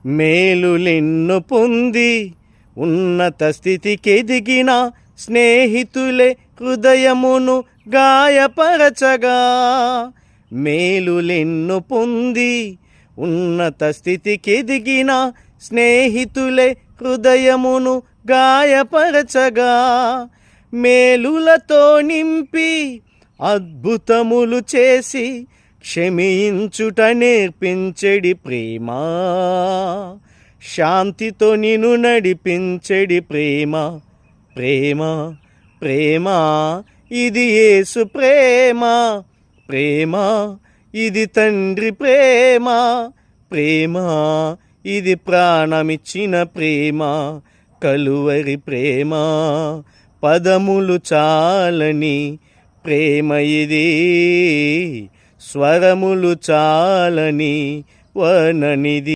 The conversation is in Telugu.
మేలులెన్ను పొంది ఉన్నత స్థితికెదిగిన స్నేహితులే హృదయమును గాయపరచగా. మేలులెన్ను పొంది ఉన్నత స్థితికెదిగిన స్నేహితులే హృదయమును గాయపరచగా. మేలులతో నింపి అద్భుతములు చేసి క్షమించుట నేర్పించెడి ప్రేమ. శాంతితో నిన్ను నడిపించెడి ప్రేమ. ప్రేమ ప్రేమ ఇది యేసు ప్రేమ. ప్రేమ ఇది తండ్రి ప్రేమ. ప్రేమ ఇది ప్రాణమిచ్చిన ప్రేమ. కలువరి ప్రేమ పదములు చాలని ప్రేమ ఇది. స్వరములు చాలని వర్ణనిది.